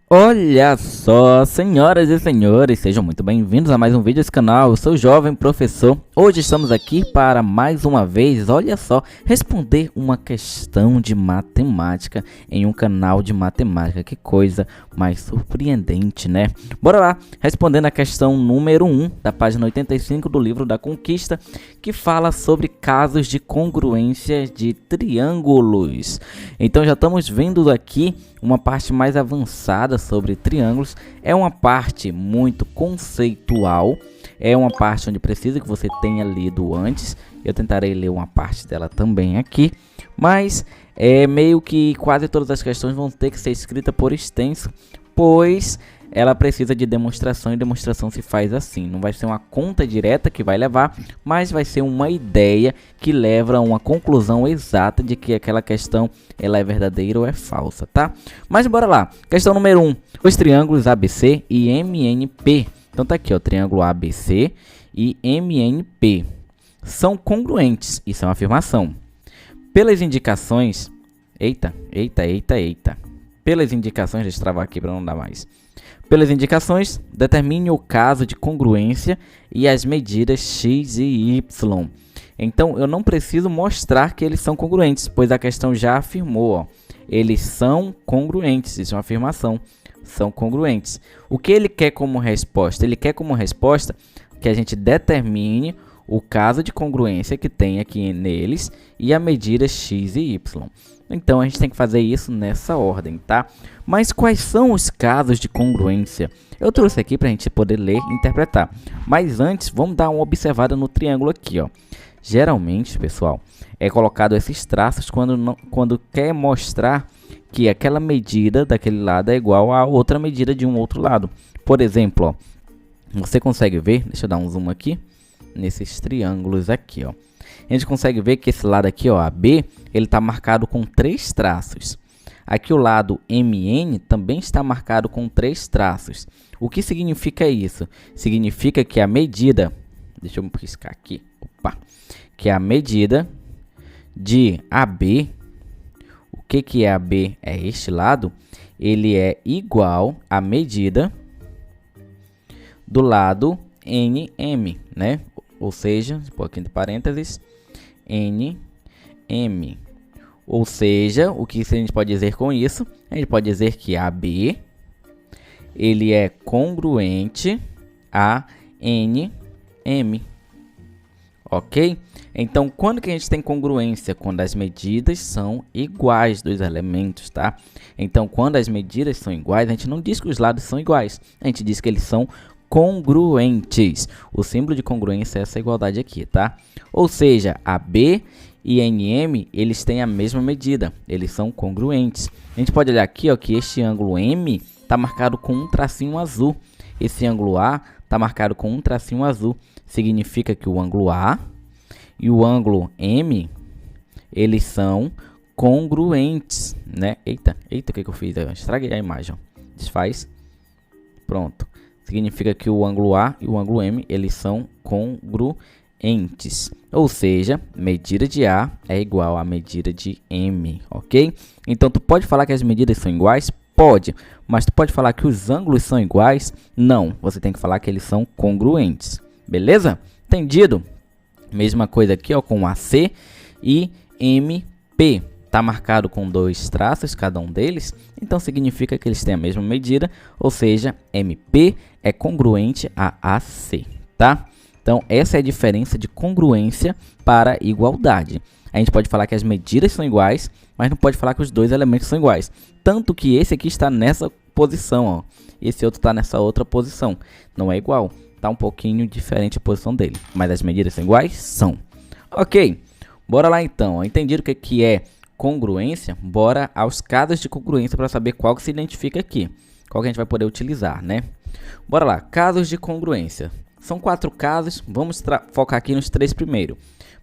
Olha só, senhoras e senhores, sejam muito bem-vindos a mais um vídeo desse canal. Eu sou o Jovem Professor. Hoje estamos aqui para mais uma vez, olha só, responder uma questão de matemática em um canal de matemática. Que coisa mais surpreendente, né? Bora lá, respondendo a questão número 1 da página 85 do livro da Conquista, que fala sobre casos de congruência de triângulos. Então já estamos vendo aqui uma parte mais avançada sobre triângulos. É uma parte muito conceitual, é uma parte onde precisa que você tenha lido antes. Eu tentarei ler uma parte dela também aqui, mas meio que quase todas as questões vão ter que ser escritas por extenso, pois ela precisa de demonstração, e demonstração se faz assim. Não vai ser uma conta direta que vai levar, mas vai ser uma ideia que leva a uma conclusão exata de que aquela questão ela é verdadeira ou é falsa, tá? Mas bora lá. Questão número 1. Os triângulos ABC e MNP. Então tá aqui, ó, triângulo ABC e MNP são congruentes. Isso é uma afirmação. Pelas indicações... Eita. Pelas indicações, deixa eu travar aqui para não dar mais. Pelas indicações, determine o caso de congruência e as medidas x e y. Então, eu não preciso mostrar que eles são congruentes, pois a questão já afirmou, ó, eles são congruentes. Isso é uma afirmação, são congruentes. O que ele quer como resposta? Ele quer como resposta que a gente determine o caso de congruência que tem aqui neles e a medida x e y. Então, a gente tem que fazer isso nessa ordem, tá? Mas quais são os casos de congruência? Eu trouxe aqui para a gente poder ler e interpretar. Mas antes, vamos dar uma observada no triângulo aqui, ó. Geralmente, pessoal, é colocado esses traços quando quer mostrar que aquela medida daquele lado é igual a outra medida de um outro lado. Por exemplo, ó, você consegue ver, deixa eu dar um zoom aqui, nesses triângulos aqui, ó. A gente consegue ver que esse lado aqui, ó, AB, ele está marcado com 3 traços. Aqui o lado MN também está marcado com 3 traços. O que significa isso? Significa que a medida, deixa eu riscar aqui, que a medida de AB, o que é AB? É este lado, ele é igual à medida do lado NM, né? Ou seja, um pouquinho de parênteses, NM. Ou seja, o que a gente pode dizer com isso? A gente pode dizer que AB ele é congruente a NM. Ok? Então, quando que a gente tem congruência? Quando as medidas são iguais dos elementos, tá? Então, quando as medidas são iguais, a gente não diz que os lados são iguais. A gente diz que eles são congruentes. O símbolo de congruência é essa igualdade aqui, tá? Ou seja, AB e NM, eles têm a mesma medida. Eles são congruentes. A gente pode olhar aqui, ó, que este ângulo M está marcado com um tracinho azul. Esse ângulo A está marcado com um tracinho azul. Significa que o ângulo A e o ângulo M, eles são congruentes, né? Eita, o que eu fiz? Eu estraguei a imagem, ó. Desfaz. Pronto. Significa que o ângulo A e o ângulo M, eles são congruentes. Ou seja, medida de A é igual à medida de M, ok? Então, tu pode falar que as medidas são iguais? Pode. Mas tu pode falar que os ângulos são iguais? Não. Você tem que falar que eles são congruentes. Beleza? Entendido? Mesma coisa aqui, ó, com AC e MP. Está marcado com 2 traços, cada um deles, então significa que eles têm a mesma medida, ou seja, MP é congruente a AC, tá? Então, essa é a diferença de congruência para igualdade. A gente pode falar que as medidas são iguais, mas não pode falar que os dois elementos são iguais. Tanto que esse aqui está nessa posição, ó, esse outro está nessa outra posição. Não é igual, está um pouquinho diferente a posição dele, mas as medidas são iguais? São. Ok, bora lá então. Entendido o que é congruência? Bora aos casos de congruência para saber qual que se identifica aqui. Qual que a gente vai poder utilizar, né? Bora lá, casos de congruência. São 4 casos, vamos focar aqui nos 3 primeiros.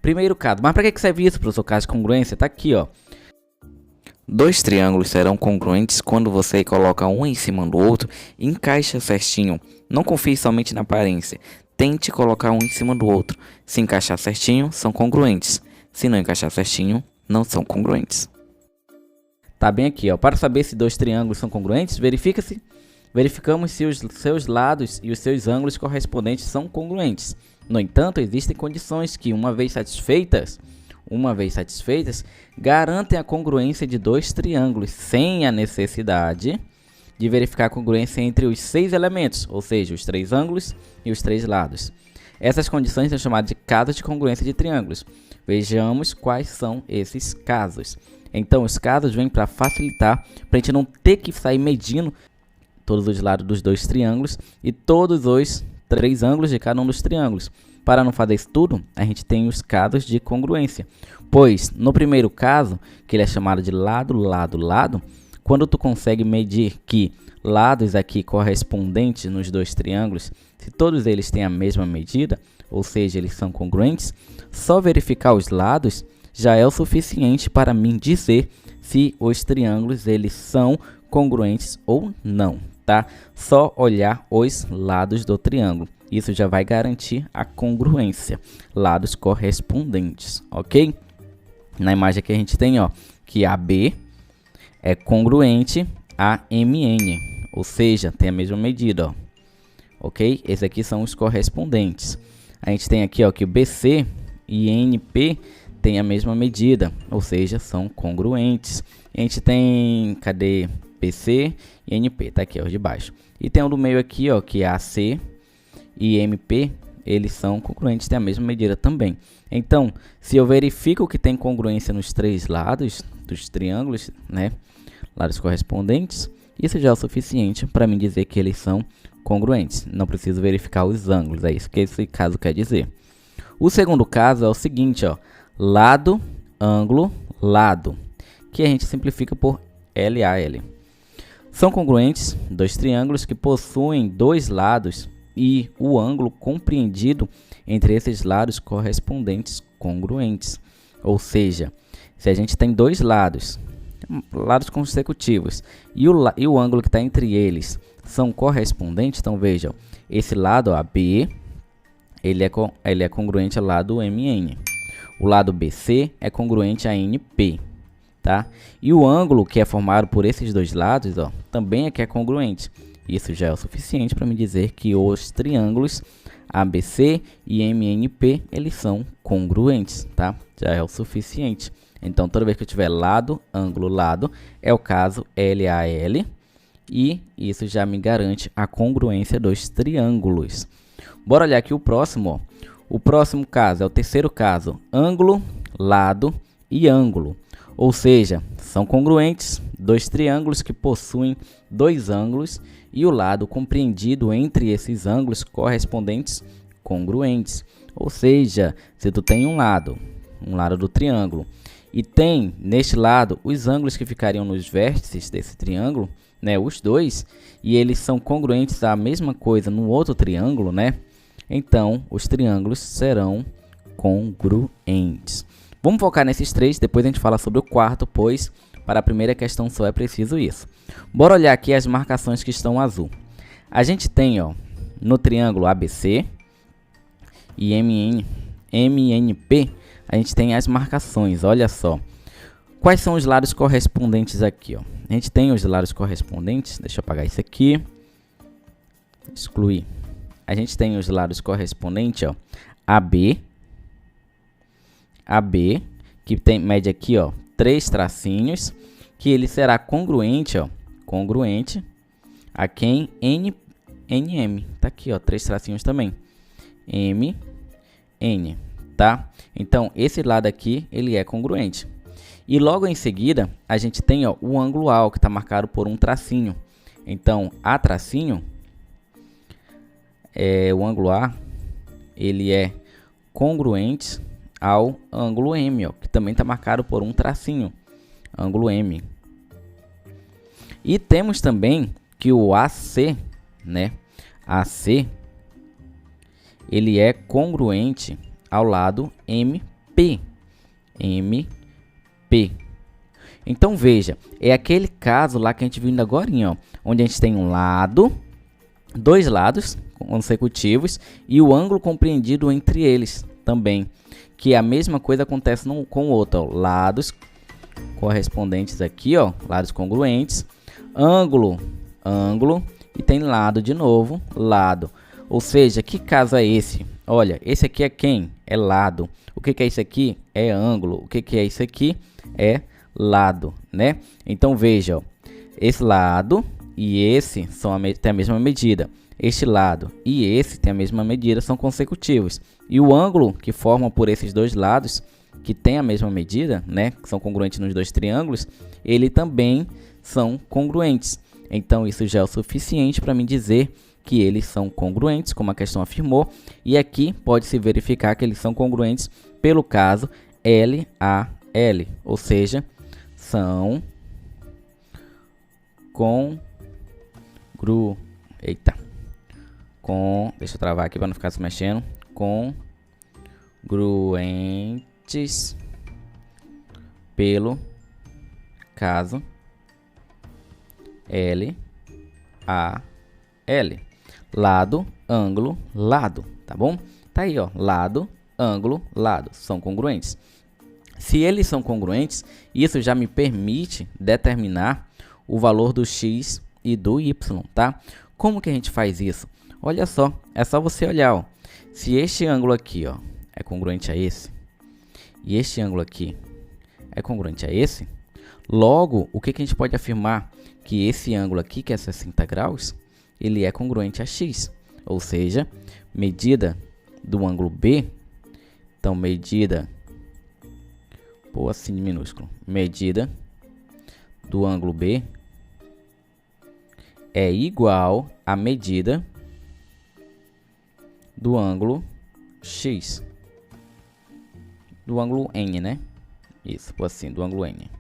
Primeiro caso, mas para que serve isso, professor? Caso de congruência, tá aqui, ó. 2 triângulos serão congruentes quando você coloca um em cima do outro e encaixa certinho. Não confie somente na aparência. Tente colocar um em cima do outro. Se encaixar certinho, são congruentes. Se não encaixar certinho, não são congruentes. Tá bem aqui, ó. Para saber se dois triângulos são congruentes, verificamos se os seus lados e os seus ângulos correspondentes são congruentes. No entanto, existem condições que, uma vez satisfeitas, garantem a congruência de dois triângulos sem a necessidade de verificar a congruência entre os 6 elementos, ou seja, os 3 ângulos e os 3 lados. Essas condições são chamadas de casos de congruência de triângulos. Vejamos quais são esses casos. Então, os casos vêm para facilitar, para a gente não ter que sair medindo todos os lados dos dois triângulos e todos os 3 ângulos de cada um dos triângulos. Para não fazer isso tudo, a gente tem os casos de congruência. Pois, no primeiro caso, que ele é chamado de lado, lado, lado, quando tu consegue medir que lados aqui correspondentes nos dois triângulos, se todos eles têm a mesma medida, ou seja, eles são congruentes, só verificar os lados já é o suficiente para mim dizer se os triângulos eles são congruentes ou não, tá? Só olhar os lados do triângulo. Isso já vai garantir a congruência, lados correspondentes, ok? Na imagem que a gente tem, ó, que AB é congruente a MN, ou seja, tem a mesma medida, ó. Ok? Esses aqui são os correspondentes. A gente tem aqui, ó, que o BC e NP tem a mesma medida, ou seja, são congruentes. A gente tem, cadê? PC e NP, tá aqui, ó, de baixo. E tem um do meio aqui, ó, que é AC e MP, eles são congruentes, tem a mesma medida também. Então, se eu verifico que tem congruência nos 3 lados dos triângulos, né, lados correspondentes, isso já é o suficiente para mim dizer que eles são congruentes. Não preciso verificar os ângulos, é isso que esse caso quer dizer. O segundo caso é o seguinte, ó, lado, ângulo, lado, que a gente simplifica por LAL. São congruentes dois triângulos que possuem 2 lados e o ângulo compreendido entre esses lados correspondentes congruentes. Ou seja, se a gente tem 2 lados consecutivos e o ângulo que está entre eles são correspondentes, então vejam, esse lado AB ele é congruente ao lado MN, o lado BC é congruente a NP, tá? E o ângulo que é formado por esses 2 lados, ó, também é congruente. Isso já é o suficiente para me dizer que os triângulos ABC e MNP eles são congruentes, tá? Já é o suficiente. Então, toda vez que eu tiver lado, ângulo, lado, é o caso LAL e isso já me garante a congruência dos triângulos. Bora olhar aqui o próximo, ó. O próximo caso é o terceiro caso, ângulo, lado e ângulo. Ou seja, são congruentes dois triângulos que possuem 2 ângulos e o lado compreendido entre esses ângulos correspondentes congruentes. Ou seja, se tu tem um lado do triângulo, e tem neste lado os ângulos que ficariam nos vértices desse triângulo, né, os dois, e eles são congruentes à mesma coisa no outro triângulo, né? Então, os triângulos serão congruentes. Vamos focar nesses 3, depois a gente fala sobre o quarto, pois para a primeira questão só é preciso isso. Bora olhar aqui as marcações que estão azul. A gente tem, ó, no triângulo ABC e MNP, a gente tem as marcações, olha só. Quais são os lados correspondentes aqui, ó? A gente tem os lados correspondentes, deixa eu apagar isso aqui, excluir. A gente tem os lados correspondentes, ó, AB, que mede aqui, ó, 3 tracinhos, que ele será congruente, ó, a quem NM, tá aqui, ó, 3 tracinhos também, MN, tá? Então, esse lado aqui, ele é congruente. E logo em seguida, a gente tem, ó, o ângulo A, que está marcado por um tracinho. Então, A tracinho, o ângulo A, ele é congruente ao ângulo M, ó, que também está marcado por um tracinho, ângulo M. E temos também que o AC, né, AC, ele é congruente ao lado MP, Então veja, é aquele caso lá que a gente viu ainda agorinha, ó, onde a gente tem um lado, 2 lados consecutivos e o ângulo compreendido entre eles também, que a mesma coisa acontece com o outro, ó, lados correspondentes aqui, ó, lados congruentes, ângulo, ângulo, e tem lado de novo, lado. Ou seja, que caso é esse? Olha, esse aqui é quem? É lado. O que é isso aqui? É ângulo. O que é isso aqui? É lado, né? Então veja, ó, esse lado e esse têm a mesma medida. Este lado e esse têm a mesma medida, são consecutivos. E o ângulo que formam por esses dois lados, que tem a mesma medida, né, que são congruentes nos dois triângulos, ele também são congruentes. Então isso já é o suficiente para mim dizer que eles são congruentes, como a questão afirmou, e aqui pode-se verificar que eles são congruentes pelo caso LAL, ou seja, são deixa eu travar aqui para não ficar se mexendo, congruentes pelo caso LAL. Lado, ângulo, lado, tá bom? Tá aí, ó, lado, ângulo, lado, são congruentes. Se eles são congruentes, isso já me permite determinar o valor do x e do y, tá? Como que a gente faz isso? Olha só, é só você olhar, ó. Se este ângulo aqui, ó, é congruente a esse, e este ângulo aqui é congruente a esse, logo, o que a gente pode afirmar? Que esse ângulo aqui, que é 60 graus, ele é congruente a x, ou seja, medida do ângulo B, então medida, pô, assim minúsculo, medida do ângulo B é igual à medida do ângulo x, do ângulo N, né? Isso, pô, assim, do ângulo N.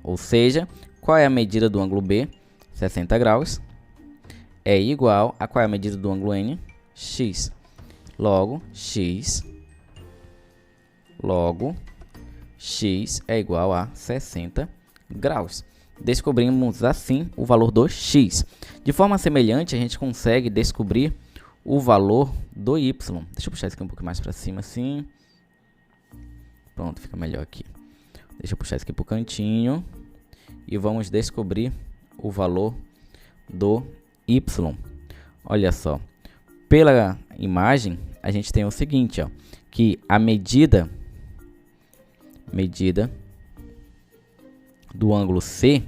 Ou seja, qual é a medida do ângulo B? 60 graus. É igual a qual é a medida do ângulo N? X. Logo, X é igual a 60 graus. Descobrimos assim o valor do x. De forma semelhante, a gente consegue descobrir o valor do y. Deixa eu puxar isso aqui um pouco mais para cima, assim. Pronto, fica melhor aqui. Deixa eu puxar isso aqui para o cantinho. E vamos descobrir o valor do y. Olha só. Pela imagem, a gente tem o seguinte, ó, que a medida do ângulo C,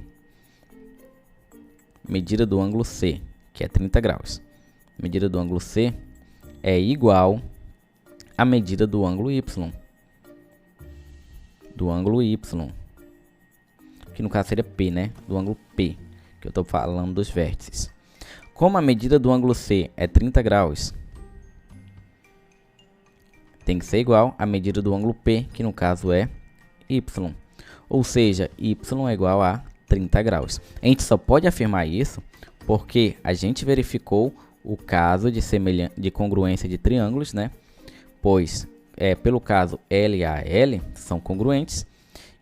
que é 30 graus, medida do ângulo C é igual à medida do ângulo Y, que no caso seria P, né? Do ângulo P, que eu estou falando dos vértices. Como a medida do ângulo C é 30 graus, tem que ser igual à medida do ângulo P, que no caso é Y. Ou seja, Y é igual a 30 graus. A gente só pode afirmar isso porque a gente verificou o caso de congruência de triângulos, né? Pois, pelo caso LAL, são congruentes.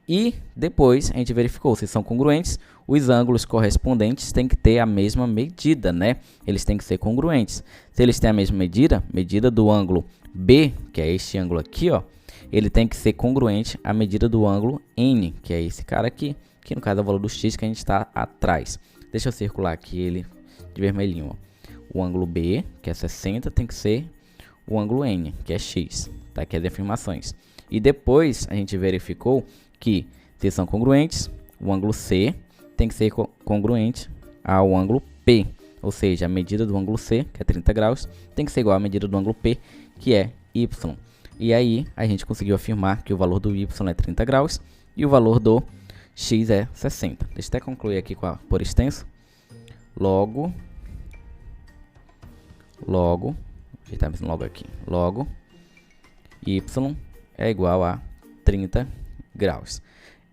E depois a gente verificou se são congruentes, os ângulos correspondentes têm que ter a mesma medida, né? Eles têm que ser congruentes. Se eles têm a mesma medida do ângulo B, que é este ângulo aqui, ó, ele tem que ser congruente à medida do ângulo N, que é esse cara aqui, que no caso é o valor do x que a gente está atrás. Deixa eu circular aqui ele de vermelhinho, ó. O ângulo B, que é 60, tem que ser o ângulo N, que é x, tá? Aqui as afirmações. E depois a gente verificou que se são congruentes, o ângulo C tem que ser congruente ao ângulo P, ou seja, a medida do ângulo C, que é 30 graus, tem que ser igual à medida do ângulo P, que é Y. E aí a gente conseguiu afirmar que o valor do Y é 30 graus e o valor do X é 60. Deixa eu até concluir aqui por extenso. Logo, ajeitar logo aqui, logo, Y é igual a 30 graus.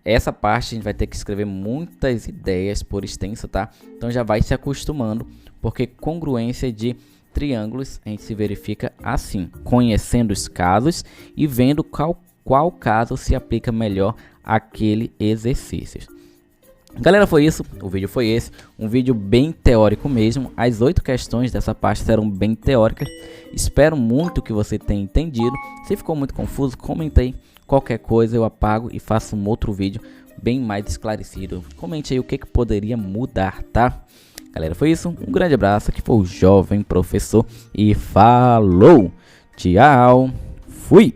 Essa parte a gente vai ter que escrever muitas ideias por extenso, tá? Então já vai se acostumando, porque congruência de triângulos a gente se verifica assim, conhecendo os casos e vendo qual caso se aplica melhor àquele exercício. Galera, foi isso, o vídeo foi esse, um vídeo bem teórico mesmo. As 8 questões dessa parte serão bem teóricas. Espero muito que você tenha entendido. Se ficou muito confuso, comenta aí Qualquer coisa eu apago e faço um outro vídeo bem mais esclarecido. Comente aí o que poderia mudar, tá? Galera, foi isso. Um grande abraço. Aqui foi o Jovem Professor e falou! Tchau! Fui!